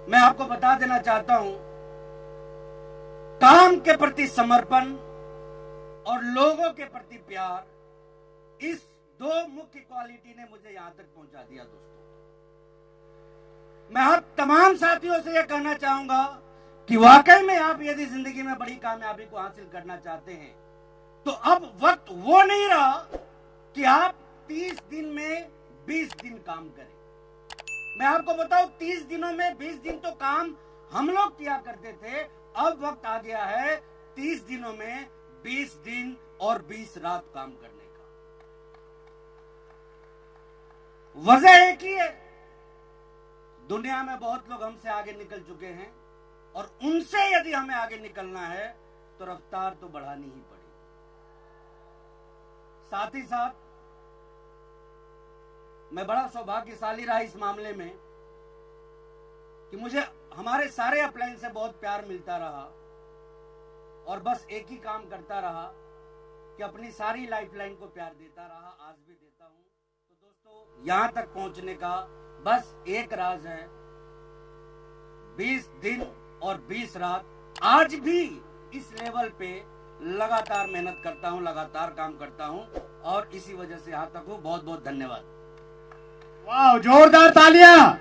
मैं आपको बता देना चाहता हूं, काम के प्रति समर्पण और लोगों के प्रति प्यार, इस दो मुख्य क्वालिटी ने मुझे यहां तक पहुंचा दिया। दोस्तों, मैं आप तमाम साथियों से यह कहना चाहूंगा कि वाकई में आप यदि जिंदगी में बड़ी कामयाबी को हासिल करना चाहते हैं तो अब वक्त वो नहीं रहा कि आप 30 दिन में 20 दिन काम करें। मैं आपको बताऊं, 30 दिनों में 20 दिन तो काम हम लोग किया करते थे। अब वक्त आ गया है 30 दिनों में 20 दिन और 20 रात काम करने का। वजह एक ही है, दुनिया में बहुत लोग हमसे आगे निकल चुके हैं और उनसे यदि हमें आगे निकलना है तो रफ्तार तो बढ़ानी ही पड़ेगी। साथ ही साथ मैं बड़ा सौभाग्यशाली रहा इस मामले में कि मुझे हमारे सारे अपलाइन से बहुत प्यार मिलता रहा और बस एक ही काम करता रहा कि अपनी सारी लाइफलाइन को प्यार देता रहा, आज भी देता हूं। तो दोस्तों, यहां तक पहुंचने का बस एक राज है, 20 दिन और 20 रात। आज भी इस लेवल पे लगातार मेहनत करता हूं, लगातार काम करता हूं और इसी वजह से यहां तक हूं। बहुत बहुत धन्यवाद। वाह, जोरदार तालियां।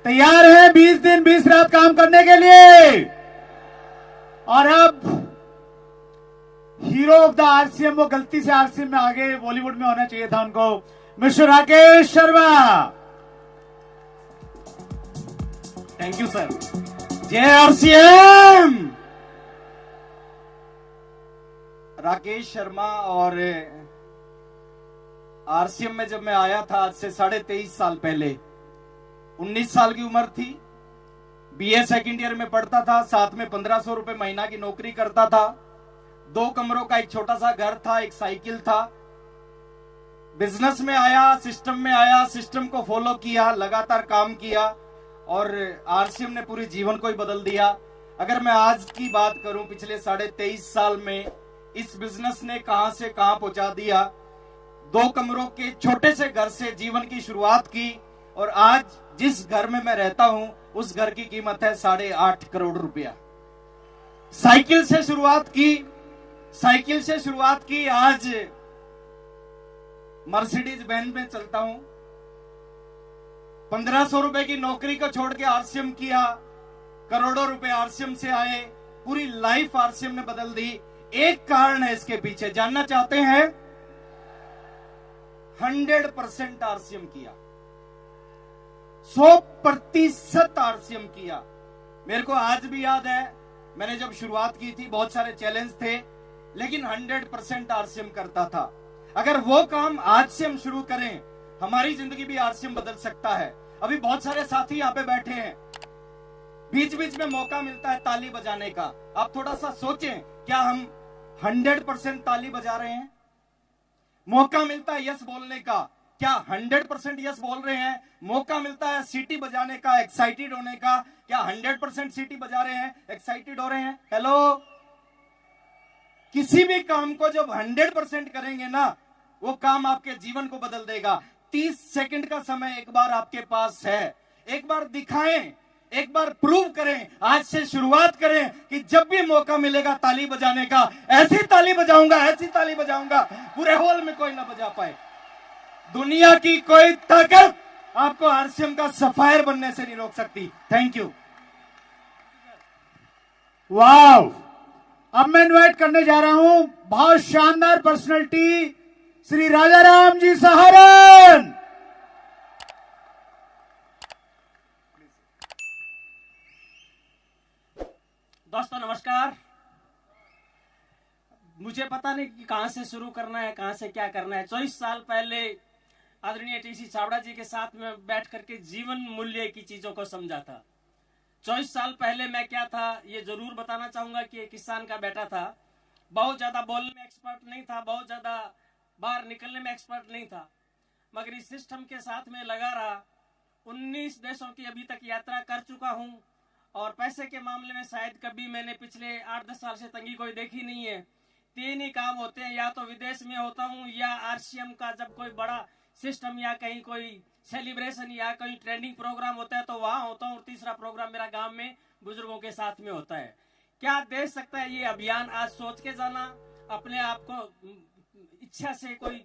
तैयार है 20 दिन 20 रात काम करने के लिए। और अब हीरो ऑफ द आरसीएम, वो गलती से आरसीएम में आगे बॉलीवुड में होना चाहिए था उनको, mister Rakesh Sharma. Thank you sir. जय आरसीएम। राकेश शर्मा। और आरसीएम में जब मैं आया था आज से 23.5 साल पहले, 19 साल की उम्र थी, बीए सेकंड ईयर में पढ़ता था, साथ में 1500 रुपए महीना की नौकरी करता था, 2 कमरों का एक छोटा सा घर था, एक साइकिल था। बिजनेस में आया, सिस्टम में आया, सिस्टम को फॉलो किया, लगातार काम किया और आरसीएम ने पूरे जीवन को ही बदल दिया। अगर मैं आज की बात करूं, पिछले 23.5 साल में इस बिजनेस ने कहां से कहां पहुंचा दिया। 2 कमरों के छोटे से घर से जीवन की शुरुआत की और आज जिस घर में मैं रहता हूं उस घर की कीमत है 8.5 करोड़ रुपया। साइकिल से शुरुआत की, आज मर्सिडीज बेंज में चलता हूं। 1500 रुपए की नौकरी को छोड़ के आरसीएम किया, करोड़ों रुपए आरसीएम से आए, पूरी लाइफ आरसीएम ने बदल दी। एक कारण है इसके पीछे, जानना चाहते हैं? 100% आरसीएम किया, 100% आरसीएम किया। मेरे को आज भी याद है, मैंने जब शुरुआत की थी बहुत सारे चैलेंज थे, लेकिन 100% आरसीएम करता था। अगर वो काम आज से हम शुरू करें, हमारी जिंदगी भी आरसीएम बदल सकता है। अभी बहुत सारे साथी यहाँ पे बैठे हैं, बीच बीच में मौका मिलता है ताली बजाने का। आप थोड़ा सा सोचें, क्या हम 100% ताली बजा रहे हैं? मौका मिलता है यस बोलने का, क्या 100% यस बोल रहे हैं? मौका मिलता है सीटी बजाने का, एक्साइटेड होने का, क्या 100% सीटी बजा रहे हैं, एक्साइटेड हो रहे हैं? हेलो। किसी भी काम को जब 100% करेंगे ना, वो काम आपके जीवन को बदल देगा। 30 सेकंड का समय एक बार आपके पास है, एक बार दिखाएं, एक बार प्रूव करें। आज से शुरुआत करें कि जब भी मौका मिलेगा ताली बजाने का, ऐसी ताली बजाऊंगा पूरे हॉल में कोई ना बजा पाए। दुनिया की कोई ताकत आपको आरसीएम का सफायर बनने से नहीं रोक सकती। Thank you. वाव। अब मैं इन्वाइट करने जा रहा हूं बहुत शानदार पर्सनैलिटी, श्री राजाराम जी सहारन। दोस्तों नमस्कार। मुझे पता नहीं कि कहां से शुरू करना है, कहां से क्या करना है। 24 साल पहले आदरणीय टीसी छाबड़ा जी के साथ में बैठ करके जीवन मूल्य की चीजों को समझा था। 24 साल पहले मैं क्या था ये जरूर बताना चाहूंगा कि एक किसान का बेटा था। बहुत ज्यादा बोलने में एक्सपर्ट नहीं था, बहुत ज्यादा बाहर निकलने में एक्सपर्ट नहीं था, मगर इस सिस्टम के साथ में लगा रहा। 19 देशों की अभी तक यात्रा कर चुका हूं और पैसे के मामले में शायद कभी मैंने पिछले 8-10 साल से तंगी कोई देखी नहीं है। 3 ही काम होते हैं, या तो विदेश में होता हूं या आरसीएम का जब कोई बड़ा सिस्टम या कहीं कोई सेलिब्रेशन या कहीं ट्रेंडिंग प्रोग्राम होता है तो वहां होता हूँ, और तीसरा प्रोग्राम मेरा गांव में बुजुर्गों के साथ में होता है। क्या देख सकता है ये अभियान? आज सोच के जाना, अपने आप को इच्छा से कोई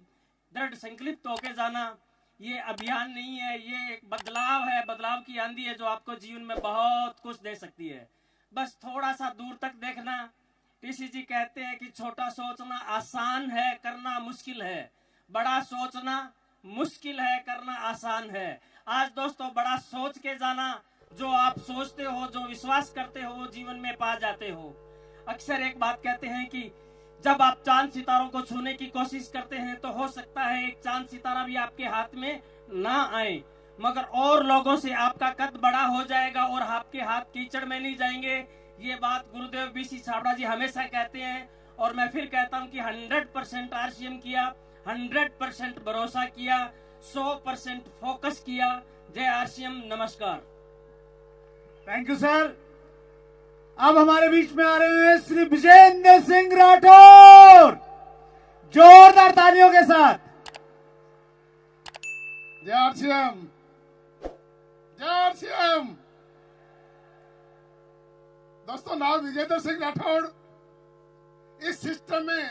दृढ़ संकल्पित होके जाना, ये अभियान नहीं है, ये एक बदलाव है, बदलाव की आंधी है जो आपको जीवन में बहुत कुछ दे सकती है। बस थोड़ा सा दूर तक देखना। टीसी जी कहते हैं कि छोटा सोचना आसान है, करना मुश्किल है। बड़ा सोचना मुश्किल है, करना आसान है। आज दोस्तों बड़ा सोच के जाना, जो आप सोचते हो, जो विश्वास करते हो, जीवन में पा जाते हो। अक्सर एक बात कहते हैं कि जब आप चांद सितारों को छूने की कोशिश करते हैं तो हो सकता है एक चांद सितारा भी आपके हाथ में ना आए, मगर और लोगों से आपका कद बड़ा हो जाएगा और आपके हाथ कीचड़ में नहीं जाएंगे। ये बात गुरुदेव बीसी छाबड़ा जी हमेशा कहते हैं, और मैं फिर कहता हूं कि 100% आरसीएम किया, 100% भरोसा किया, 100% फोकस किया। जय आरसीएम, नमस्कार। Thank you sir. अब हमारे बीच में आ रहे हैं श्री विजेंद्र सिंह राठौर, जोरदार तालियों के साथ। जय आरसीएम, जय आरसीएम। दोस्तों, नाम विजेंद्र सिंह राठौड़। इस सिस्टम में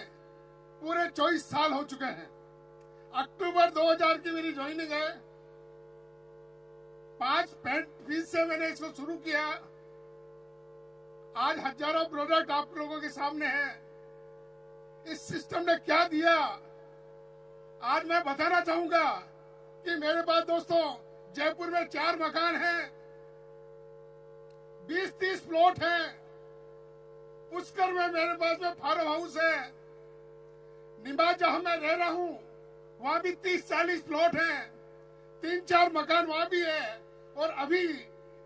पूरे 24 साल हो चुके हैं। अक्टूबर 2000 की मेरी ज्वाइनिंग है। 5 पेंट फीस से मैंने इसको शुरू किया। आज हजारों प्रोडक्ट आप लोगों के सामने हैं। इस सिस्टम ने क्या दिया, आज मैं बताना चाहूंगा कि मेरे पास दोस्तों जयपुर में 4 मकान हैं, 20-30 प्लॉट हैं। पुष्कर में मेरे पास में फार्म हाउस है। निमा जहां मैं रह रहा हूं वहां भी 30-40 प्लॉट हैं, 3-4 मकान वहां भी है, और अभी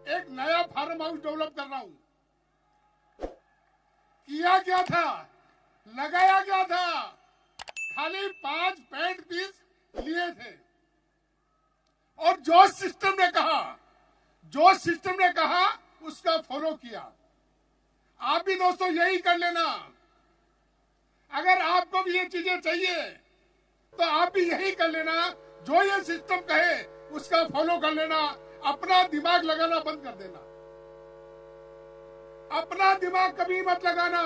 एक नया फार्म हाउस डेवलप कर रहा हूं। किया क्या था, लगाया क्या था, खाली 5 पेंट पीस लिए थे, और जो सिस्टम ने कहा उसका फॉलो किया। आप भी दोस्तों यही कर लेना। अगर आपको भी ये चीजें चाहिए तो आप भी यही कर लेना। जो ये सिस्टम कहे उसका फॉलो कर लेना। अपना दिमाग लगाना बंद कर देना। अपना दिमाग कभी मत लगाना।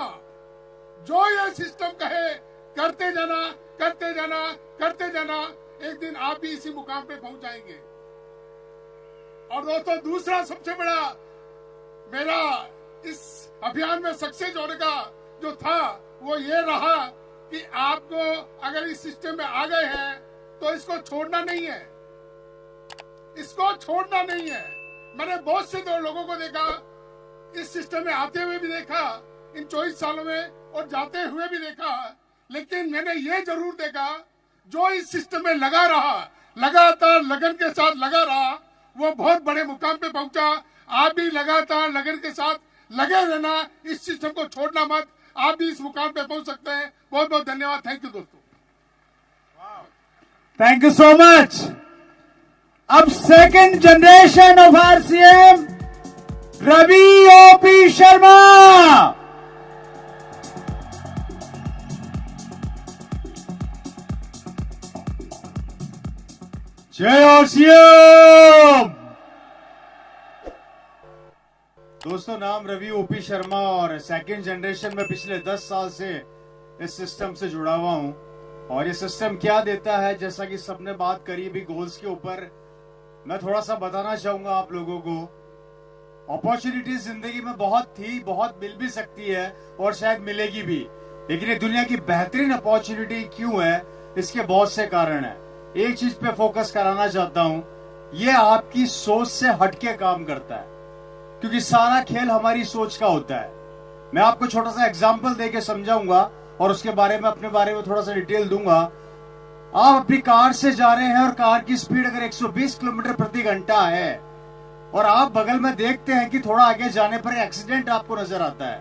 जो ये सिस्टम कहे करते जाना, करते जाना, करते जाना। एक दिन आप भी इसी मुकाम पे पहुंच जाएंगे। और दोस्तों, दूसरा सबसे बड़ा मेरा इस अभियान में सक्सेस होने का जो था वो ये रहा कि आपको अगर इस सिस्टम में आ गए हैं तो इसको छोड़ना नहीं है, इसको छोड़ना नहीं है। मैंने बहुत से लोगों को देखा, इस सिस्टम में आते हुए भी देखा इन 24 सालों में, और जाते हुए भी देखा। लेकिन मैंने ये जरूर देखा, जो इस सिस्टम में लगा रहा, लगातार लगन के साथ लगा रहा, वो बहुत बड़े मुकाम पे पहुंचा। आप भी लगातार लगन के साथ लगे रहना, इस सिस्टम को छोड़ना मत। आप भी इस मुकाम पे पहुंच सकते हैं। बहुत बहुत धन्यवाद। थैंक यू दोस्तों। Thank you so much. अब second generation of RCM Ravi OP Sharma. जय आरसीएम। दोस्तों, नाम रवि ओपी शर्मा, और सेकंड जनरेशन में पिछले 10 साल से इस सिस्टम से जुड़ा हुआ हूं। और ये सिस्टम क्या देता है, जैसा कि सबने बात करी भी गोल्स के ऊपर, मैं थोड़ा सा बताना चाहूंगा आप लोगों को। अपॉर्चुनिटीज जिंदगी में बहुत मिल भी सकती है और शायद मिलेगी भी, लेकिन ये दुनिया की बेहतरीन अपॉर्चुनिटी क्यों है, इसके बहुत से कारण है। एक चीज पे फोकस कराना चाहता हूं, ये आपकी सोच से हटके काम करता है, क्योंकि सारा खेल हमारी सोच का होता है। मैं आपको छोटा सा एग्जांपल देके समझाऊंगा और उसके बारे में अपने बारे में थोड़ा सा डिटेल दूंगा। आप अपनी कार से जा रहे हैं और कार की स्पीड अगर 120 किलोमीटर प्रति घंटा है, और आप बगल में देखते हैं कि थोड़ा आगे जाने पर एक्सीडेंट आपको नजर आता है,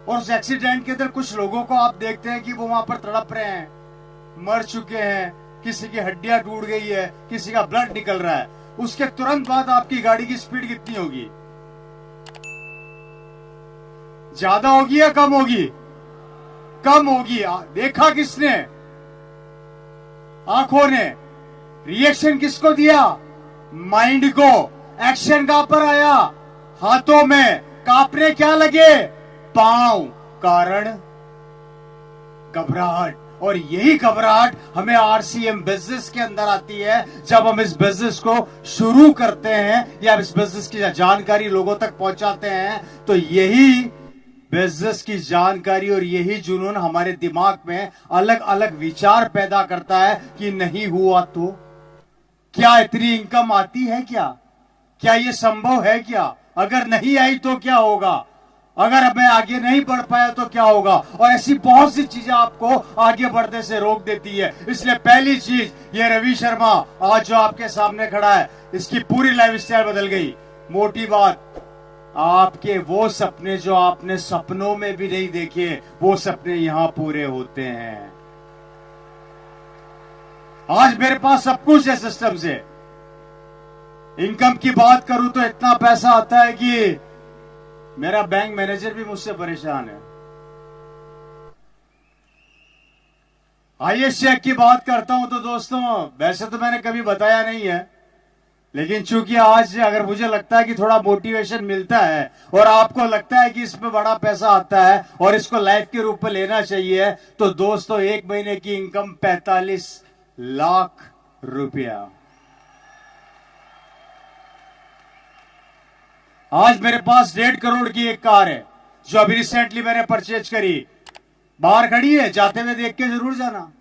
और उस एक्सीडेंट के अंदर कुछ लोगों को आप देखते हैं कि वो वहां पर तड़प रहे हैं, मर चुके हैं, किसी की हड्डियां टूट गई है, किसी का ब्लड निकल रहा है। उसके तुरंत बाद आपकी गाड़ी की स्पीड कितनी होगी? ज्यादा होगी या कम होगी? कम होगी। देखा किसने? आंखों ने। रिएक्शन किसको दिया? माइंड को। एक्शन कहां पर आया? हाथों में। कांपने क्या लगे? पांव। कारण घबराहट। और यही घबराहट हमें आरसीएम बिजनेस के अंदर आती है जब हम इस बिजनेस को शुरू करते हैं या इस बिजनेस की जानकारी लोगों तक पहुंचाते हैं। तो यही बिजनेस की जानकारी और यही जुनून हमारे दिमाग में अलग अलग विचार पैदा करता है कि नहीं हुआ तो क्या इतनी इनकम आती है? क्या ये संभव है? क्या अगर नहीं आई तो क्या होगा? अगर मैं आगे नहीं बढ़ पाया तो क्या होगा? और ऐसी बहुत सी चीजें आपको आगे बढ़ने से रोक देती है। इसलिए पहली चीज, ये रवि शर्मा आज जो आपके सामने खड़ा है, इसकी पूरी लाइफस्टाइल बदल गई। मोटी बात, आपके वो सपने जो आपने सपनों में भी नहीं देखे, वो सपने यहां पूरे होते हैं। आज मेरे पास सब कुछ है सिस्टम से। इनकम की बात करूं तो इतना पैसा आता है कि मेरा बैंक मैनेजर भी मुझसे परेशान है। हाईएस्ट चेक की बात करता हूं तो दोस्तों, वैसे तो मैंने कभी बताया नहीं है, लेकिन चूंकि आज अगर मुझे लगता है कि थोड़ा मोटिवेशन मिलता है और आपको लगता है कि इसमें बड़ा पैसा आता है और इसको लाइफ के रूप में लेना चाहिए, तो दोस्तों एक महीने की इनकम 45 लाख रुपया। आज मेरे पास 1.5 करोड़ की एक कार है जो अभी रिसेंटली मैंने परचेज करी। बाहर खड़ी है, जाते हुए देख के जरूर जाना,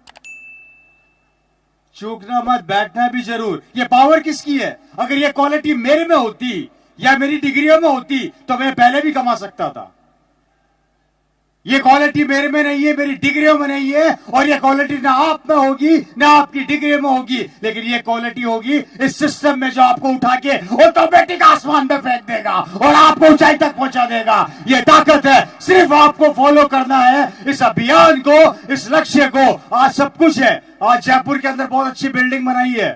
चूकना मत, बैठना भी जरूर। ये पावर किसकी है? अगर ये क्वालिटी मेरे में होती या मेरी डिग्रियों में होती तो मैं पहले भी कमा सकता था। ये क्वालिटी मेरे में नहीं है, मेरी डिग्रियों में नहीं है, और ये क्वालिटी ना आप में होगी ना आपकी डिग्री में होगी, लेकिन ये क्वालिटी होगी इस सिस्टम में जो आपको उठा के ऑटोमेटिक आसमान में फेंक देगा और आपको ऊंचाई तक पहुंचा देगा। ये ताकत है, सिर्फ आपको फॉलो करना है इस अभियान को, इस लक्ष्य को। आज सब कुछ है। आज जयपुर के अंदर बहुत अच्छी बिल्डिंग बनाई है।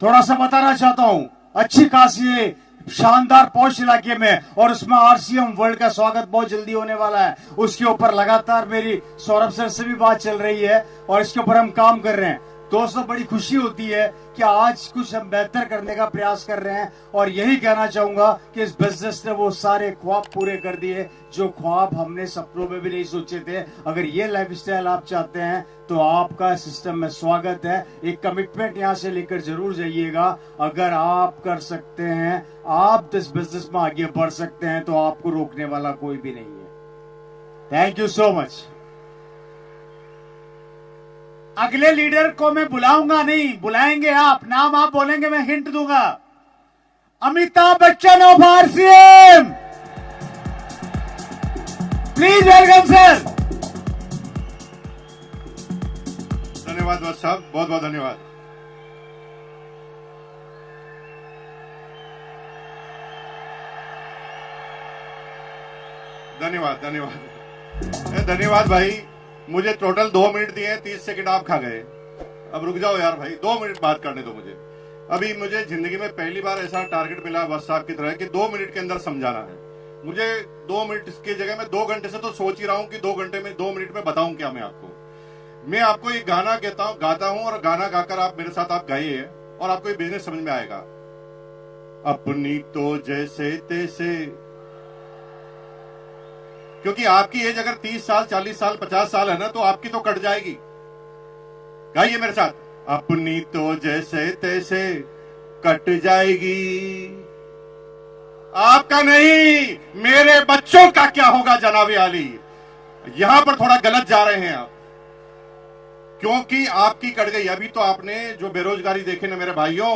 थोड़ा सा बताना चाहता हूं, अच्छी खासी शानदार पॉश इलाके में, और उसमें आरसीएम वर्ल्ड का स्वागत बहुत जल्दी होने वाला है। उसके ऊपर लगातार मेरी सौरभ सर से भी बात चल रही है और इसके ऊपर हम काम कर रहे हैं। दोस्तों बड़ी खुशी होती है कि आज कुछ हम बेहतर करने का प्रयास कर रहे हैं, और यही कहना चाहूंगा कि इस बिजनेस ने वो सारे ख्वाब पूरे कर दिए जो ख्वाब हमने सपनों में भी नहीं सोचे थे। अगर ये लाइफस्टाइल आप चाहते हैं तो आपका सिस्टम में स्वागत है। एक कमिटमेंट यहां से लेकर जरूर जाइएगा। अगर आप कर सकते हैं, आप इस बिजनेस में आगे बढ़ सकते हैं, तो आपको रोकने वाला कोई भी नहीं है। Thank you so much. अगले लीडर को मैं बुलाऊंगा नहीं, बुलाएंगे आप। नाम आप बोलेंगे, मैं हिंट दूंगा। Amitabh Bachchan of RCM, please welcome sir. धन्यवाद बस साहब, बहुत बहुत धन्यवाद। धन्यवाद भाई। मुझे टोटल 2 मिनट दिए, 30 सेकंड आप खा गए। अब रुक जाओ यार भाई, 2 मिनट बात करने दो मुझे। अभी मुझे जिंदगी में पहली बार ऐसा टारगेट मिला बस साहब की तरह कि 2 मिनट के अंदर समझाना है। मुझे 2 मिनट की जगह मैं 2 घंटे से तो सोच ही रहा हूं कि 2 घंटे में 2 मिनट में बताऊं क्या मैं आपको एक गाना गाता हूं, और गाना गाकर आप मेरे साथ आप गाइए और आपको ये बिजनेस समझ में आएगा। अपनी तो जैसे तैसे, क्योंकि आपकी एज अगर 30 साल 40 साल 50 साल है ना, तो आपकी तो कट जाएगी। गाइए मेरे साथ। अपनी तो जैसे तैसे कट जाएगी, आपका नहीं, मेरे बच्चों का क्या होगा जनाबे आली। यहां पर थोड़ा गलत जा रहे हैं आप, क्योंकि आपकी कट गई। अभी तो आपने जो बेरोजगारी देखे ना मेरे भाइयों,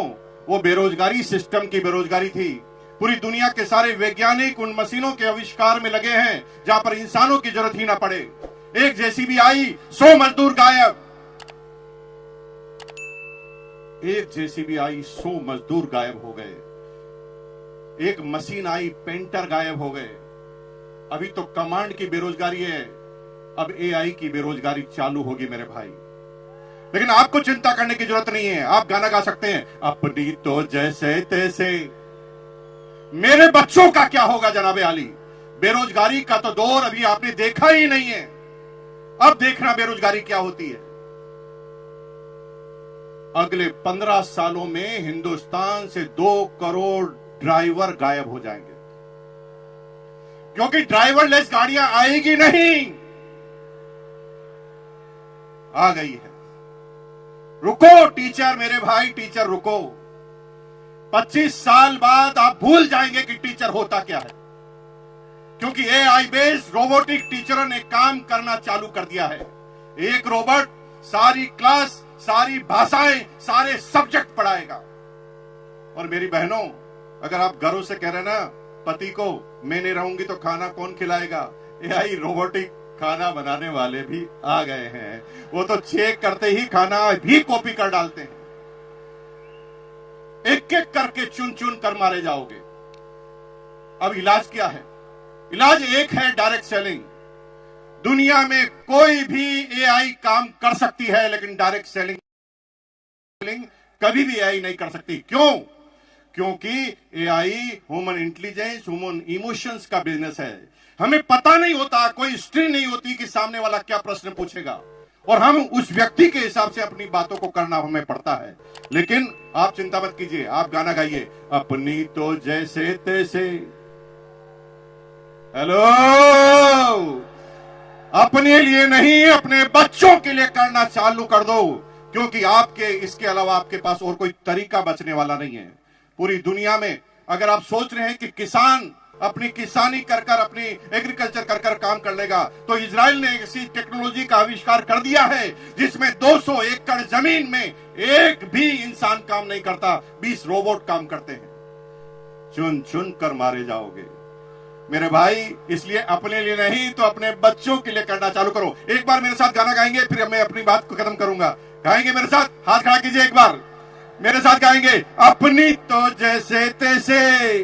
वो बेरोजगारी सिस्टम की बेरोजगारी थी। पूरी दुनिया के सारे वैज्ञानिक उन मशीनों के आविष्कार में लगे हैं जहां पर इंसानों की जरूरत ही ना पड़े। एक जेसीबी आई, 100 मजदूर गायब। एक जेसीबी आई, 100 मजदूर गायब हो गए। एक मशीन आई, पेंटर गायब हो गए। अभी तो कमांड की बेरोजगारी है, अब एआई की बेरोजगारी चालू होगी मेरे भाई। लेकिन आपको चिंता करने की जरूरत नहीं है। आप गाना गा सकते हैं, अपनी तो जैसे तैसे, मेरे बच्चों का क्या होगा जनाबे आली। बेरोजगारी का तो दौर अभी आपने देखा ही नहीं है। अब देखना बेरोजगारी क्या होती है। अगले 15 सालों में हिंदुस्तान से 2 करोड़ ड्राइवर गायब हो जाएंगे, क्योंकि ड्राइवरलेस गाड़ियां आएगी नहीं। आ गई है। रुको टीचर, मेरे भाई टीचर रुको। 25 साल बाद आप भूल जाएंगे कि टीचर होता क्या है, क्योंकि एआई बेस्ड रोबोटिक टीचरों ने काम करना चालू कर दिया है। एक रोबोट सारी क्लास, सारी भाषाएं, सारे सब्जेक्ट पढ़ाएगा। और मेरी बहनों, अगर आप घरों से कह रहे ना पति को मैं नहीं रहूंगी तो खाना कौन खिलाएगा, एआई रोबोटिक खाना बनाने वाले भी आ गए हैं। वो तो चेक करते ही खाना भी कॉपी कर डालते हैं। एक एक करके चुन चुन कर मारे जाओगे। अब इलाज क्या है? इलाज एक है, डायरेक्ट सेलिंग। दुनिया में कोई भी एआई काम कर सकती है, लेकिन डायरेक्ट सेलिंग कभी भी एआई नहीं कर सकती। क्यों? क्योंकि AI human intelligence, human emotions का बिजनेस है। हमें पता नहीं होता, कोई हिस्ट्री नहीं होती कि सामने वाला क्या प्रश्न पूछेगा, और हम उस व्यक्ति के हिसाब से अपनी बातों को करना हमें पड़ता है। लेकिन आप चिंता मत कीजिए, आप गाना गाइए, अपनी तो जैसे तैसे। हेलो, अपने लिए नहीं, अपने बच्चों के लिए करना चालू कर दो, क्योंकि आपके इसके अलावा आपके पास और कोई तरीका बचने वाला नहीं है। पूरी दुनिया में अगर आप सोच रहे हैं कि किसान अपनी किसानी कर कर, अपनी एग्रीकल्चर कर कर काम कर लेगा, तो इजराइल ने ऐसी टेक्नोलॉजी का आविष्कार कर दिया है जिसमें 200 एकड़ जमीन में एक भी इंसान काम नहीं करता, 20 रोबोट काम करते हैं। चुन चुन कर मारे जाओगे मेरे भाई। इसलिए अपने लिए नहीं तो अपने बच्चों के लिए करना चालू करो। एक बार मेरे साथ गाना गाएंगे, फिर मैं अपनी बात को खत्म करूंगा। गाएंगे मेरे साथ? हाथ खड़ा कीजिए, एक बार मेरे साथ गाएंगे, अपनी तो जैसे तैसे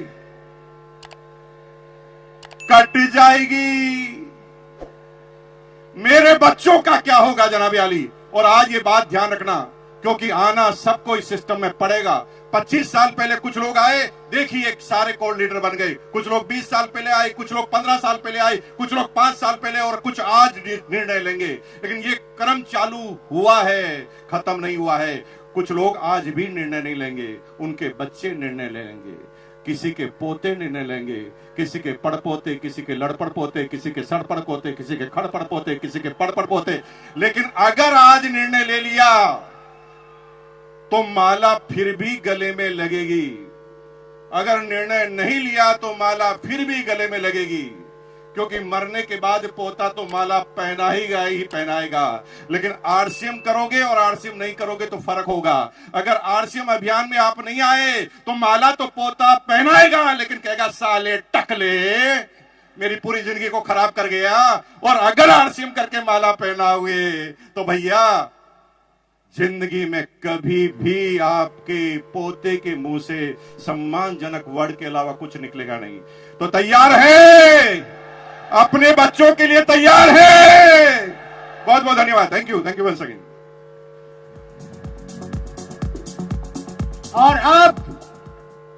कट जाएगी, मेरे बच्चों का क्या होगा जनाब आली। और आज ये बात ध्यान रखना, क्योंकि आना सबको इस सिस्टम में पड़ेगा। 25 साल पहले कुछ लोग आए, देखिए सारे कोर लीडर बन गए। कुछ लोग 20 साल पहले आए, कुछ लोग 15 साल पहले आए, कुछ लोग 5 साल पहले, और कुछ आज निर्णय लेंगे। लेकिन ये क्रम चालू हुआ है, खत्म नहीं हुआ है। कुछ लोग आज भी निर्णय नहीं लेंगे, उनके बच्चे निर्णय लेंगे, किसी के पोते निर्णय लेंगे, किसी के पड़पोते, किसी के लड़पड़ पोते, किसी के सड़पड़ पोते, किसी के खड़पड़ पोते, किसी के पड़पड़ पोते। लेकिन अगर आज निर्णय ले लिया तो माला फिर भी गले में लगेगी। अगर निर्णय नहीं लिया तो माला फिर भी गले में लगेगी, क्योंकि मरने के बाद पोता तो माला पहनाएगा ही पहनाएगा। लेकिन आरसीएम करोगे और आरसीएम नहीं करोगे तो फर्क होगा। अगर आरसीएम अभियान में आप नहीं आए तो माला तो पोता पहनाएगा, लेकिन कहेगा साले टकले मेरी पूरी जिंदगी को खराब कर गया। और अगर आरसीएम करके माला पहनाओगे तो भैया जिंदगी में कभी भी आपके पोते के मुंह से सम्मानजनक वर्ड के अलावा कुछ निकलेगा नहीं। तो तैयार है? अपने बच्चों के लिए तैयार है? बहुत बहुत धन्यवाद। Thank you once again. और अब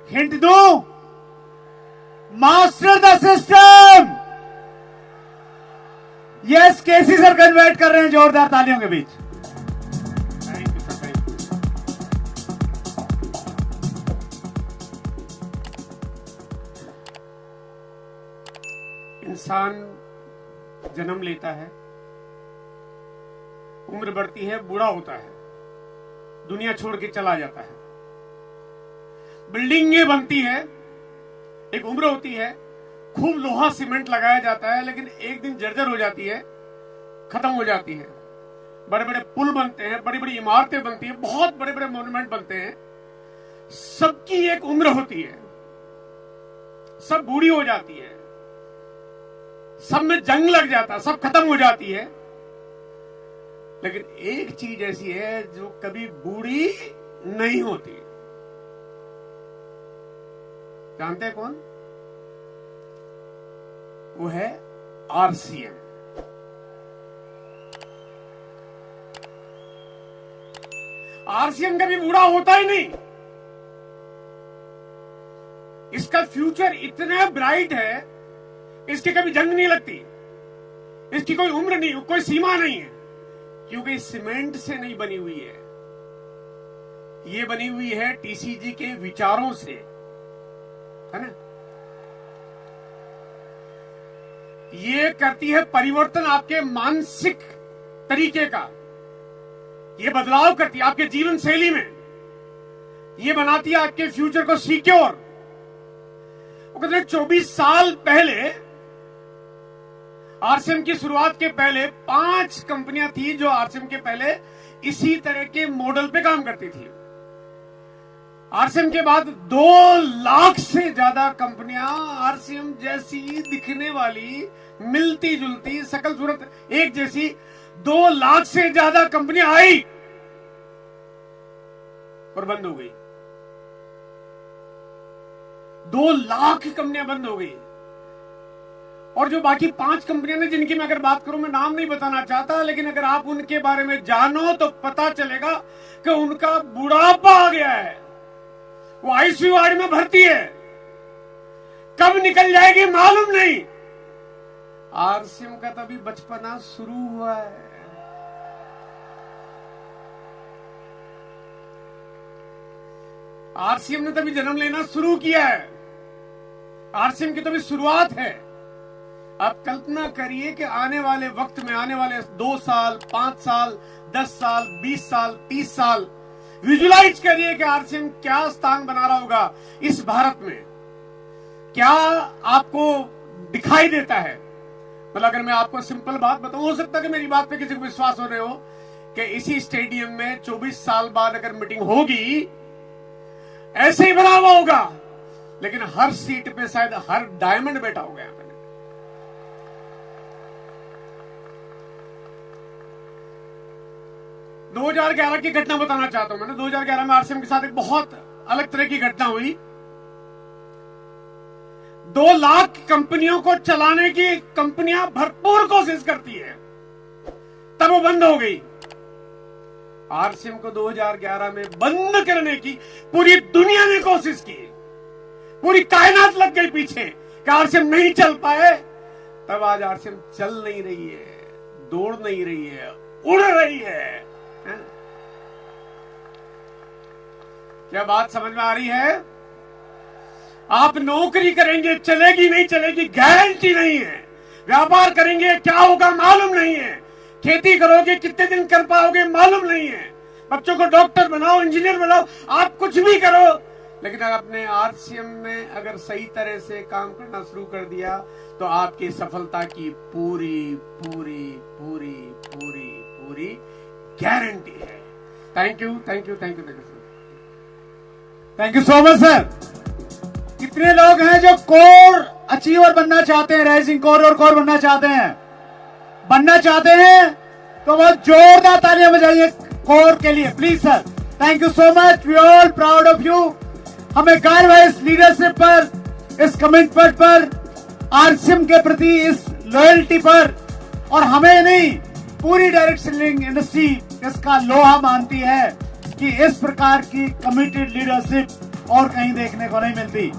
हिंट दूं, master the system. Yes, KC sir convert कर रहे हैं जोरदार तालियों के बीच। इंसान जन्म लेता है, उम्र बढ़ती है, बूढ़ा होता है, दुनिया छोड़ के चला जाता है, बिल्डिंगें बनती है, एक उम्र होती है, खूब लोहा सीमेंट लगाया जाता है, लेकिन एक दिन जर्जर हो जाती है, खत्म हो जाती है। बड़े बड़े पुल बनते हैं, बड़ी बड़ी इमारतें बनती हैं, बहुत बड़े बड़े मॉन्यूमेंट बनते हैं। सबकी एक उम्र होती है, सब बूढ़ी हो जाती है, सब में जंग लग जाता, सब खत्म हो जाती है। लेकिन एक चीज ऐसी है जो कभी बूढ़ी नहीं होती। जानते हैं कौन? वो है आरसीएम। आरसीएम कभी बूढ़ा होता ही नहीं। इसका फ्यूचर इतना ब्राइट है, इसकी कभी जंग नहीं लगती, इसकी कोई उम्र नहीं, कोई सीमा नहीं है, क्योंकि सीमेंट से नहीं बनी हुई है, ये बनी हुई है टीसीजी के विचारों से, है ना। ये करती है परिवर्तन आपके मानसिक तरीके का, ये बदलाव करती है आपके जीवन शैली में, ये बनाती है आपके फ्यूचर को सिक्योर। वो कहते हैं 24 साल पहले आरसीएम की शुरुआत के पहले 5 कंपनियां थी जो आरसीएम के पहले इसी तरह के मॉडल पे काम करती थी। आरसीएम के बाद 2 लाख से ज्यादा कंपनियां आरसीएम जैसी दिखने वाली, मिलती जुलती, शकल सूरत एक जैसी 2 लाख से ज्यादा कंपनियां आई और बंद हो गई। 2 लाख कंपनियां बंद हो गई। और जो बाकी 5 कंपनियां ने जिनकी मैं अगर बात करूं, मैं नाम नहीं बताना चाहता, लेकिन अगर आप उनके बारे में जानो तो पता चलेगा कि उनका बुढ़ापा आ गया है, वो आईसीयू वार्ड में भर्ती है, कब निकल जाएगी मालूम नहीं। आरसीएम का तभी बचपना शुरू हुआ है। आरसीएम ने तभी जन्म लेना शुरू किया है। आरसीएम की तभी शुरुआत है। आप कल्पना करिए कि आने वाले वक्त में, आने वाले 2 साल, 5 साल, 10 साल, 20 साल, 30 साल, विजुलाइज करिए कि आरसीएम क्या स्थान बना रहा होगा इस भारत में। क्या आपको दिखाई देता है? मतलब अगर मैं आपको सिंपल बात बताऊं, हो सकता है कि मेरी बात पे किसी को विश्वास हो रहे हो कि इसी स्टेडियम में 24 साल बाद अगर मीटिंग होगी ऐसे ही बना हुआ होगा, लेकिन हर सीट पे शायद हर डायमंड बैठा होगा। यहां पे 2011 की घटना बताना चाहता हूं। मैंने 2011 में आरसीएम के साथ एक बहुत अलग तरह की घटना हुई। 2 लाख कंपनियों को चलाने की कंपनियां भरपूर कोशिश करती है, तब वो बंद हो गई। आरसीएम को 2011 में बंद करने की पूरी दुनिया ने कोशिश की, पूरी कायनात लग गई पीछे कि आरसीएम नहीं चल पाए। तब आज आरसीएम चल नहीं रही है, दौड़ नहीं रही है, उड़ रही है। क्या बात समझ में आ रही है? आप नौकरी करेंगे, चलेगी नहीं चलेगी गारंटी नहीं है। व्यापार करेंगे, क्या होगा मालूम नहीं है। खेती करोगे, कितने दिन कर पाओगे मालूम नहीं है। बच्चों को डॉक्टर बनाओ, इंजीनियर बनाओ, आप कुछ भी करो, लेकिन अगर आपने आरसीएम में अगर सही तरह से काम करना शुरू कर दिया तो आपकी सफलता की पूरी पूरी पूरी पूरी पूरी गारंटी है। Thank you, thank you, thank you, thank you, thank you so much sir. कितने लोग हैं जो कोर अचीवर बनना चाहते हैं, राइजिंग कोर और कोर बनना चाहते हैं तो बहुत जोरदार तालियां बजाइए कोर के लिए please sir. Thank you so much, we all proud of you. हमें गर्व है इस लीडरशिप पर, इस कमिटमेंट पर, आरसीएम के प्रति इस लॉयल्टी पर, और हमें नहीं पूरी डायरेक्ट सेलिंग इंडस्ट्री इसका लोहा मानती है कि इस प्रकार की कमिटेड लीडरशिप और कहीं देखने को नहीं मिलती।